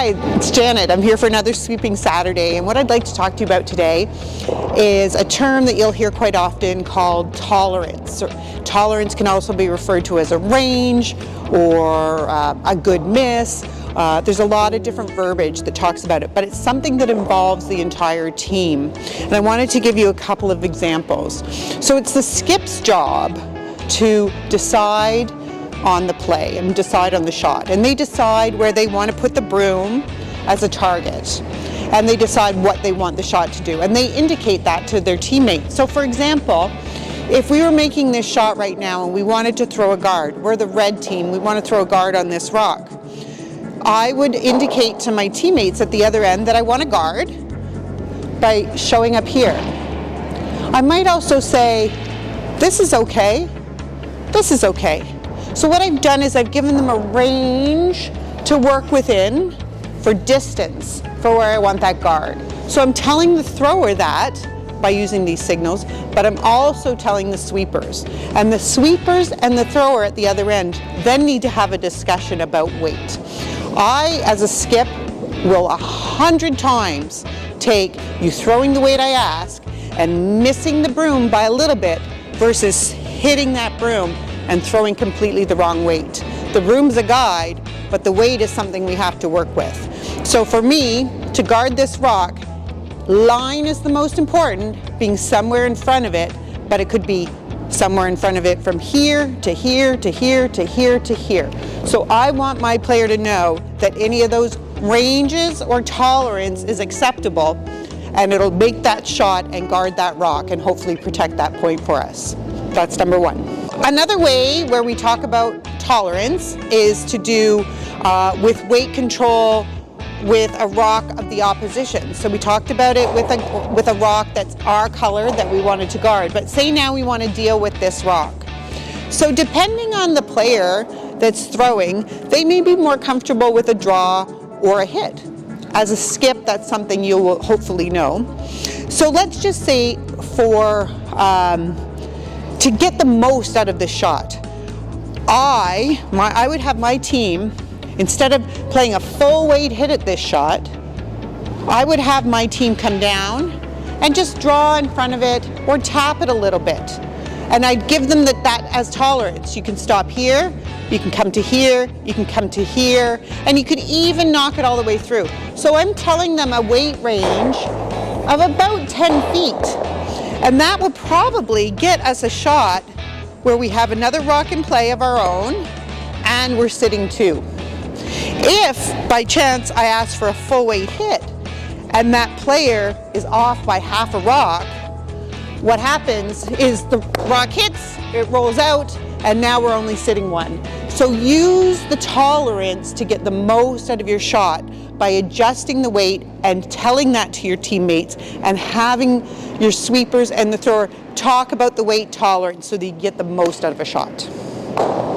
Hi, it's Janet. I'm here for another Sweeping Saturday, and what I'd like to talk to you about today is a term that you'll hear quite often called tolerance. Tolerance can also be referred to as a range or a good miss. There's a lot of different verbiage that talks about it, but it's something that involves the entire team. And I wanted to give you a couple of examples. So it's the skip's job to decide on the play and decide on the shot, and they decide where they want to put the broom as a target, and they decide what they want the shot to do, and they indicate that to their teammates. So for example, if we were making this shot right now and we wanted to throw a guard, we're the red team, we want to throw a guard on this rock, I would indicate to my teammates at the other end that I want a guard by showing up here. I might also say, this is okay, this is okay. So what I've done is I've given them a range to work within for distance for where I want that guard. So I'm telling the thrower that by using these signals, but I'm also telling the sweepers. And the sweepers and the thrower at the other end then need to have a discussion about weight. I, as a skip, will 100 times take you throwing the weight I ask and missing the broom by a little bit versus hitting that broom and throwing completely the wrong weight. The broom's a guide, but the weight is something we have to work with. So for me, to guard this rock, line is the most important, being somewhere in front of it, but it could be somewhere in front of it from here to here to here to here to here. So I want my player to know that any of those ranges or tolerance is acceptable, and it'll make that shot and guard that rock and hopefully protect that point for us. That's number one. Another way where we talk about tolerance is to do with weight control with a rock of the opposition. So we talked about it with a rock that's our color that we wanted to guard. But say now we want to deal with this rock. So depending on the player that's throwing, they may be more comfortable with a draw or a hit. As a skip, that's something you will hopefully know. So let's just say for to get the most out of the shot, I would have my team, instead of playing a full weight hit at this shot, I would have my team come down and just draw in front of it or tap it a little bit. And I'd give them that as tolerance. You can stop here, you can come to here, you can come to here, and you could even knock it all the way through. So I'm telling them a weight range of about 10 feet. And that will probably get us a shot where we have another rock in play of our own and we're sitting two. If by chance I ask for a full weight hit and that player is off by half a rock, what happens is the rock hits, it rolls out, and now we're only sitting one. So use the tolerance to get the most out of your shot by adjusting the weight and telling that to your teammates and having your sweepers and the thrower talk about the weight tolerance so that you get the most out of a shot.